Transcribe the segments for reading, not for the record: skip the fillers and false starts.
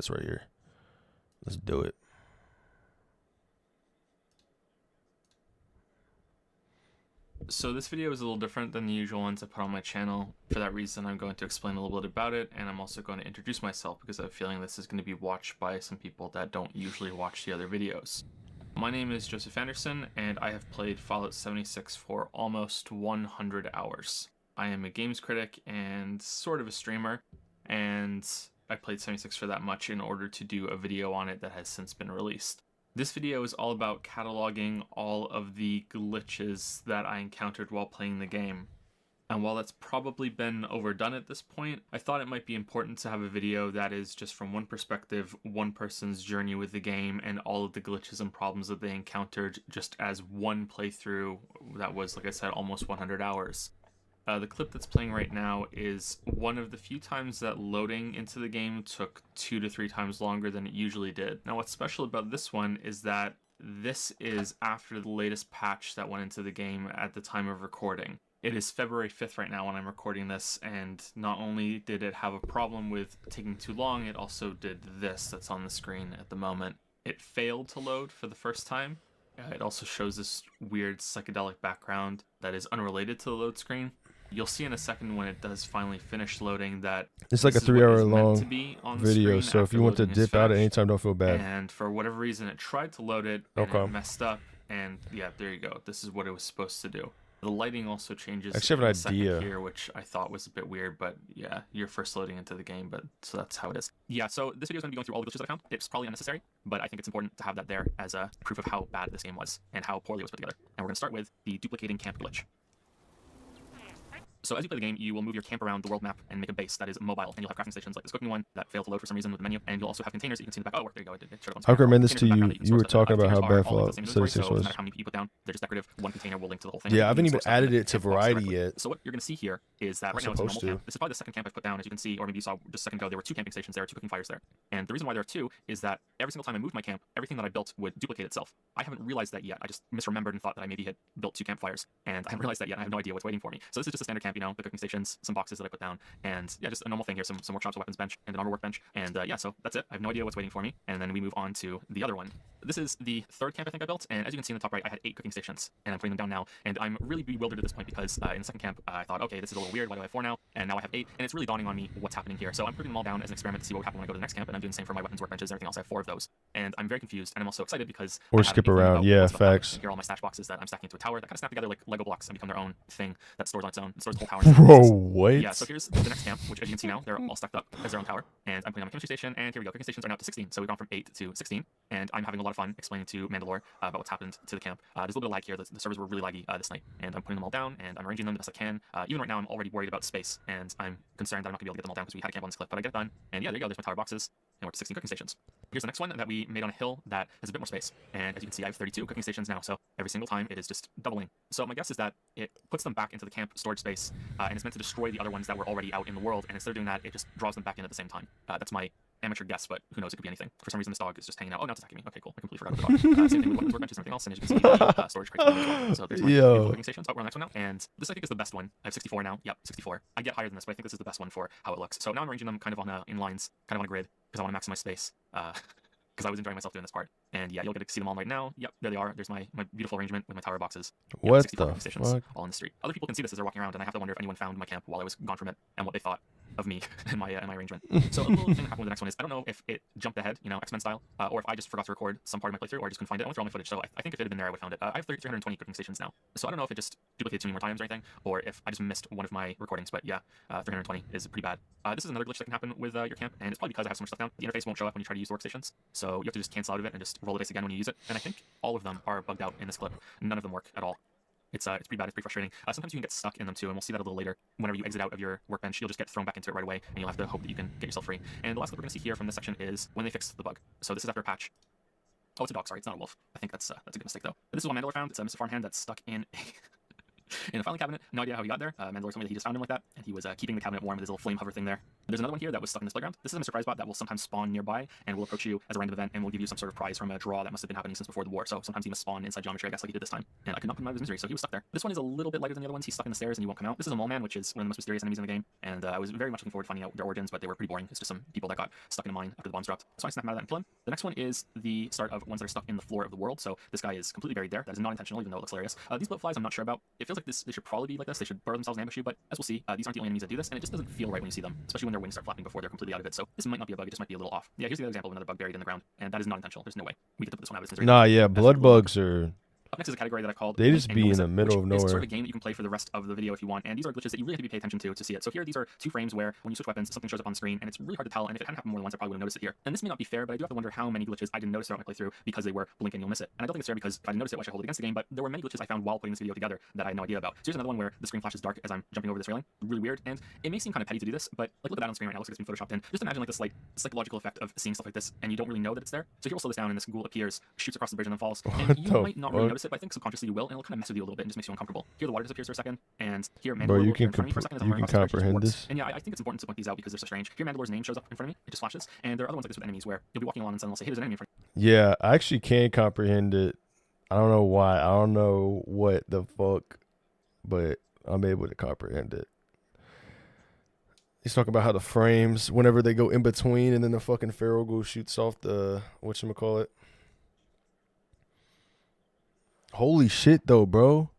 That's right here. Let's do it. So this video is a little different than the usual ones I put on my channel. For that reason, I'm going to explain a little bit about it, and I'm also going to introduce myself because I have a feeling this is going to be watched by some people that don't usually watch the other videos. My name is Joseph Anderson, and I have played Fallout 76 for almost 100 hours. I am a games critic and sort of a streamer, and I played 76 for that much in order to do a video on it that has since been released. This video is all about cataloging all of the glitches that I encountered while playing the game. And while that's probably been overdone at this point, I thought it might be important to have a video that is just from one perspective, one person's journey with the game, and all of the glitches and problems that they encountered just as one playthrough that was, like I said, almost 100 hours. The clip that's playing right now is one of the few times that loading into the game took 2 to 3 times longer than it usually did. Now what's special about this one is that this is after the latest patch that went into the game at the time of recording. It is February 5th right now when I'm recording this, and not only did it have a problem with taking too long, it also did this that's on the screen at the moment. It failed to load for the first time. It also shows this weird psychedelic background that is unrelated to the load screen. You'll see in a second when it does finally finish loading that It's like a 3-hour long video, so if you want to dip out at any time, don't feel bad. And for whatever reason, it tried to load it, and it messed up, and yeah, there you go. This is what it was supposed to do. The lighting also changes. I actually have an idea here, which I thought was a bit weird, but yeah, you're first loading into the game, but so that's how it is. Yeah, so this video is going to be going through all the glitches that I found. It's probably unnecessary, but I think it's important to have that there as a proof of how bad this game was and how poorly it was put together. And we're going to start with the duplicating camp glitch. So as you play the game, you will move your camp around the world map and make a base that is mobile, and you'll have crafting stations like this cooking one that failed to load for some reason with the menu, and you'll also have containers that you can see in the back. Oh, there you go. It showed up on I recommend this to you. You You were talking about how bad Fallout 76 so no was. matter how many you put down, they're just decorative. One container will link to the whole thing. Yeah, I haven't even added it to Variety yet. So what you're going to see here is that right now it's a normal camp. This is probably the second camp I've put down. As you can see, or maybe you saw just a second ago, there were 2 camping stations there, 2 cooking fires there. And the reason why there are 2 is that every single time I moved my camp, everything that I built would duplicate itself. I haven't realized that yet. I just misremembered and thought that I maybe had built 2 campfires, and I haven't realized that yet. I have no idea what's waiting for me. So this is just a standard camp, you know, the cooking stations, some boxes that I put down, and yeah, just a normal thing here, some workshops, a weapons bench, and an armor workbench, and yeah, so that's it. I have no idea what's waiting for me, and then we move on to the other one. This is the 3rd camp I think I built, and as you can see in the top right, I had 8 cooking stations, and I'm putting them down now, and I'm really bewildered at this point because in the second camp, I thought, okay, this is a little weird, why do I have 4 now? And now I have 8, and it's really dawning on me what's happening here. So I'm putting them all down as an experiment to see what would happen when I go to the next camp, and I'm doing the same for my weapons workbenches and everything else. I have 4 of those, and I'm very confused, and I'm also excited because or skip around, yeah, facts. Here are all my stash boxes that I'm stacking into a tower that kind of snap together like Lego blocks and become their own thing that stores on its own. It stores the whole tower. Bro, what? Yeah, so here's the next camp, which as you can see now, they're all stacked up as their own tower, and I'm putting on my chemistry station, and here we go. Cooking stations are now up to 16, so we've gone from 8 to 16, and I'm having a lot of fun explaining to Mandalore about what's happened to the camp. There's a little bit of lag here. The servers were really laggy this night, and I'm putting them all down, and I'm arranging them the best I can. Even right now, I'm already worried about space, and I'm concerned that I'm not going to be able to get them all down because we had a camp on this cliff, but I get it done, and yeah, there you go. There's my tower boxes, and we're to 16 cooking stations. Here's the next one that we made on a hill that has a bit more space, and as you can see, I have 32 cooking stations now, so every single time it is just doubling. So my guess is that it puts them back into the camp storage space, and it's meant to destroy the other ones that were already out in the world, and instead of doing that, it just draws them back in at the same time. That's my amateur guess, but who knows, it could be anything. For some reason, this dog is just hanging out. Oh, now it's attacking me. Okay, cool. I completely forgot about the dog. Same thing with weapons, workbenches, and everything else, and as you can see, storage crates as well. So there's my cooking stations. Oh, we're on the next one now, and this I think is the best one. I have 64 now. Yep, 64. I get higher than this, but I think this is the best one for how it looks. So now I'm arranging them kind of on in lines, kind of on a grid, because I want to maximize space. Because I was enjoying myself doing this part. And yeah, you'll get to see them all right now. Yep, there they are. There's my beautiful arrangement with my tower boxes. Yep, what the stations, fuck? all in the street. Other people can see this as they're walking around, and I have to wonder if anyone found my camp while I was gone from it and what they thought of me and my arrangement. So a little thing that happened with the next one is I don't know if it jumped ahead, you know, X-Men style, or if I just forgot to record some part of my playthrough, or I just couldn't find it. I went through all my footage, so I think if it had been there, I would have found it. I have 320 cooking stations now, so I don't know if it just duplicated too many more times or anything, or if I just missed one of my recordings. But yeah, 320 is pretty bad. This is another glitch that can happen with your camp, and it's probably because I have so much stuff down. The interface won't show up when you try to use the workstations, so you have to just cancel out of it and just roll the dice again when you use it. And I think all of them are bugged out in this clip. None of them work at all. It's pretty bad, it's pretty frustrating. Sometimes you can get stuck in them too, and we'll see that a little later. Whenever you exit out of your workbench, you'll just get thrown back into it right away, and you'll have to hope that you can get yourself free. And the last clip we're going to see here from this section is when they fixed the bug. So this is after a patch. Oh, it's a dog, sorry, it's not a wolf. I think that's a good mistake though. But this is what Mandalore found. It's a Mr. Farmhand that's stuck in in a filing cabinet. No idea how he got there. Mandalore told me that he just found him like that, and he was keeping the cabinet warm with his little flame hover thing there. There's another one here that was stuck in this playground. This is a surprise bot that will sometimes spawn nearby and will approach you as a random event and will give you some sort of prize from a draw that must have been happening since before the war. So sometimes he must spawn inside geometry, I guess, like he did this time. And I could not put him out of his misery, so he was stuck there. This one is a little bit lighter than the other ones. He's stuck in the stairs and he won't come out. This is a mole man, which is one of the most mysterious enemies in the game, and I was very much looking forward to finding out their origins, but they were pretty boring. It's just some people that got stuck in a mine after the bombs dropped. So I snapped him out of that and kill him. The next one is the start of ones that are stuck in the floor of the world. So this guy is completely buried there. That is not intentional, even though it looks hilarious. These bloatflies I'm not sure about. It feels like they should probably be like this. They should burrow themselves and ambush you, but as we'll see, these aren't the only enemies that do this, and it just doesn't feel right when you see them, especially when their wings start flapping before they're completely out of it. So this might not be a bug, it just might be a little off. Yeah, here's the other example of another bug buried in the ground, and that is not intentional. There's no way we get to put this one out of its misery. Nah, yeah, blood bugs are... Up next is a category that I called... They just be in the middle of nowhere. It's sort of a game that you can play for the rest of the video if you want, and these are glitches that you really have to pay attention to see it. So here, these are 2 frames where when you switch weapons, something shows up on the screen, and it's really hard to tell, and if it hadn't happened more than once, I probably would have noticed it here. And this may not be fair, but I do have to wonder how many glitches I didn't notice throughout my playthrough because they were blink and you'll miss it. And I don't think it's fair because if I didn't notice it, why should I hold it against the game? But there were many glitches I found while putting this video together that I had no idea about. So here's another one where the screen flashes dark as I'm jumping over this railing. Really weird, and it may seem kind of petty to do this, but like look at that on the screen right now. It looks like it's been photoshopped in. Just imagine like the slight psychological effect of seeing stuff like this, and you don't really know that it's there. So here we'll slow this down, and this ghoul appears, shoots across the bridge, and then falls. And you might not really notice it, but I think subconsciously you will, and it'll kind of mess with you a little bit and just makes you uncomfortable. Here the water disappears for a second, and here Mandalore Bro, you can comprehend this. And yeah, I think it's important to point these out because they're so strange. Here Mandalore's name shows up in front of me, it just flashes, and there are other ones like this with enemies where you'll be walking along and someone will say, hey, there's an enemy in front of you. Yeah, I actually can comprehend it. I don't know why. I don't know what the fuck, but I'm able to comprehend it. He's talking about how the frames, whenever they go in between, and then the fucking feral ghoul shoots off the whatchamacallit. Holy shit, though, bro.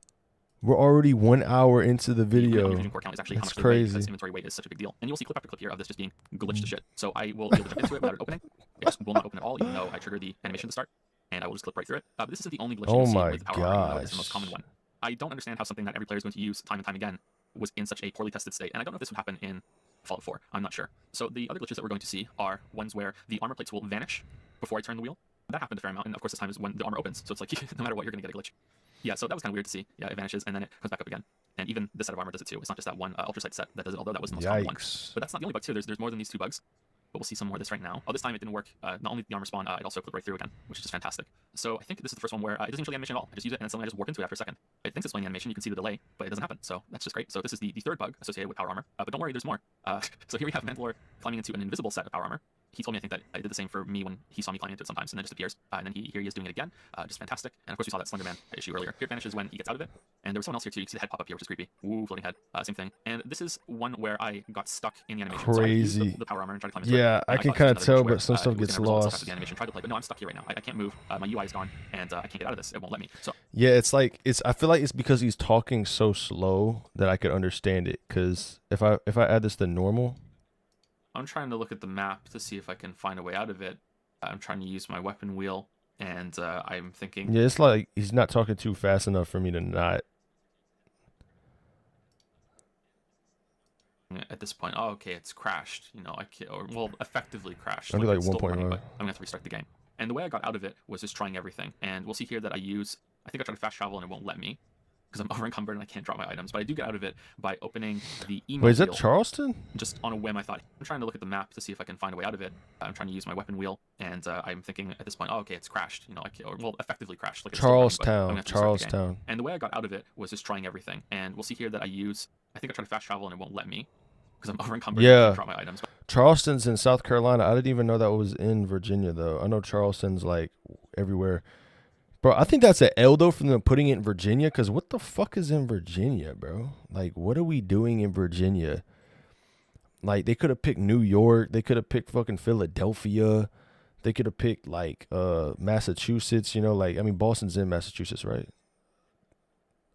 We're already 1 hour into the video. That's crazy. Because inventory weight is such a big deal. And you'll see clip after clip here of this just being glitched to shit. So I will be able to jump into it without it opening. It just will not open at all, even though I trigger the animation to start. And I will just clip right through it. But this isn't the only glitch you'll see with power armor. It's the most common one. I don't understand how something that every player is going to use time and time again was in such a poorly tested state. And I don't know if this would happen in Fallout 4. I'm not sure. So the other glitches that we're going to see are ones where the armor plates will vanish before I turn the wheel. That happened a fair amount. And of course, this time is when the armor opens. So it's like, no matter what, you're going to get a glitch. Yeah, so that was kind of weird to see. Yeah, it vanishes and then it comes back up again. And even this set of armor does it too. It's not just that one ultrasight set that does it, although that was the most common one. But that's not the only bug too. There's more than these 2 bugs. But we'll see some more of this right now. Oh, this time it didn't work. Not only the armor spawn, it also clipped right through again, which is just fantastic. So I think this is the first one where it doesn't even show the animation at all. I just use it and then suddenly I just warp into it after a second. It thinks it's playing the animation. You can see the delay, but it doesn't happen. So that's just great. So this is the 3rd bug associated with power armor. But don't worry, there's more. So here we have Mandalore climbing into an invisible set of power armor. He told me, I think, that I did the same for me when he saw me climbing into it sometimes, and then it just appears. And then here he is doing it again. Just fantastic. And of course, we saw that Slender Man issue earlier. Here it vanishes when he gets out of it. And there was someone else here too. You can see the head pop up here, which is creepy. Ooh, floating head. Same thing. And this is one where I got stuck in the animation. Crazy. So I used the power armor and tried to climb into it. Yeah, I can kind of tell, but some stuff gets lost. The animation. Tried to play, but no, I'm stuck here right now. I can't move. My UI is gone, and I can't get out of this. It won't let me. So yeah, it's like I feel like it's because he's talking so slow that I could understand it. Because if I add this to normal. I'm trying to look at the map to see if I can find a way out of it. I'm trying to use my weapon wheel, and I'm thinking... Yeah, it's like he's not talking too fast enough for me to not... At this point, oh, okay, it's crashed. You know, I can't... Or, well, effectively crashed. Maybe like 1.1. But I'm going to have to restart the game. And the way I got out of it was just trying everything. And we'll see here that I use... I think I tried to fast travel, and it won't let me. Because I'm over encumbered and I can't drop my items. But I do get out of it by opening the email. Wait, is that Charleston? Just on a whim, I thought, I'm trying to look at the map to see if I can find a way out of it. I'm trying to use my weapon wheel, and I'm thinking at this point, oh, okay, it's crashed. You know, or, well, effectively crashed. Like Charlestown. And the way I got out of it was just trying everything. And we'll see here that I use, I think I tried to fast travel and it won't let me. Because I'm over encumbered and I can't drop my items. Charleston's in South Carolina. I didn't even know that was in Virginia, though. I know Charleston's like everywhere. Bro, I think that's an L, though, from them putting it in Virginia, because what the fuck is in Virginia, bro? Like, what are we doing in Virginia? Like, they could have picked New York. They could have picked fucking Philadelphia. They could have picked, like, Massachusetts, you know? Like, I mean, Boston's in Massachusetts, right?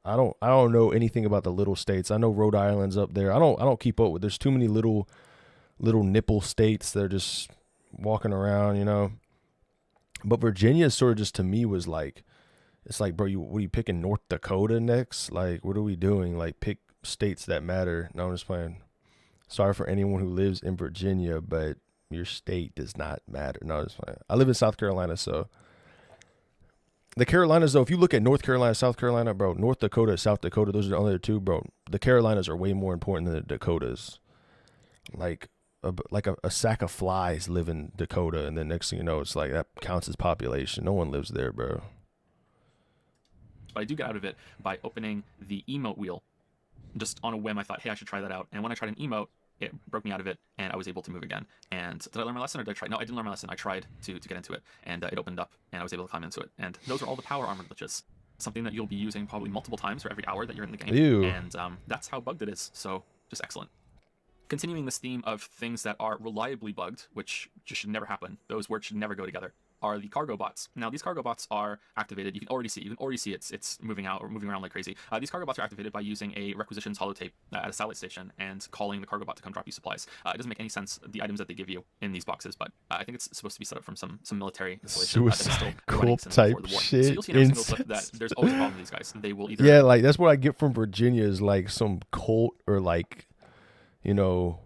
I don't know anything about the little states. I know Rhode Island's up there. I don't keep up with. There's too many little nipple states that are just walking around, you know? But Virginia sort of just to me was like, it's like, bro, what are you picking North Dakota next? Like, what are we doing? Like, pick states that matter. No, I'm just playing. Sorry for anyone who lives in Virginia, but your state does not matter. No, I'm just playing. I live in South Carolina, so. The Carolinas, though, if you look at North Carolina, South Carolina, bro, North Dakota, South Dakota, those are the other 2, bro. The Carolinas are way more important than the Dakotas. Like a sack of flies live in Dakota, and then next thing you know, it's like that counts as population. No one lives there, bro. but I do get out of it by opening the emote wheel. Just on a whim, I thought, hey, I should try that out. And when I tried an emote, it broke me out of it, and I was able to move again. And did I learn my lesson, or did I try? No, I didn't learn my lesson. I tried to get into it, and it opened up, and I was able to climb into it. And those are all the power armor glitches. Something that you'll be using probably multiple times for every hour that you're in the game. Ew. And that's how bugged it is. So just excellent. Continuing this theme of things that are reliably bugged, which just should never happen. Those words should never go together. Are the cargo bots. Now these cargo bots are activated. You can already see it's moving out or moving around like crazy. These cargo bots are activated by using a requisitions holotape at a satellite station and calling the cargo bot to come drop you supplies. It doesn't make any sense, the items that they give you in these boxes, but I think it's supposed to be set up from some military installation. Suicide cult type shit. So you'll see in every single clip that there's always a problem with these guys. They will either yeah, like that's what I get from Virginia is like some cult or like, you know,